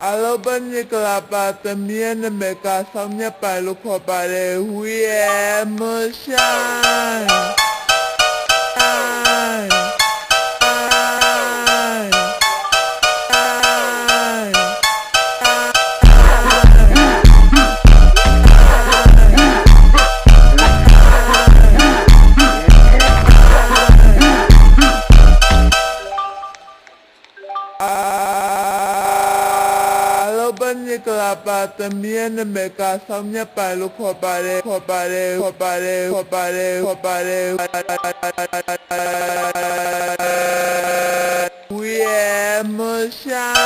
Alobanya kelapa temian mereka samnya palu kopare huye musyan. Alobanya kelapa temian mereka samnya palu kopare huye musyan.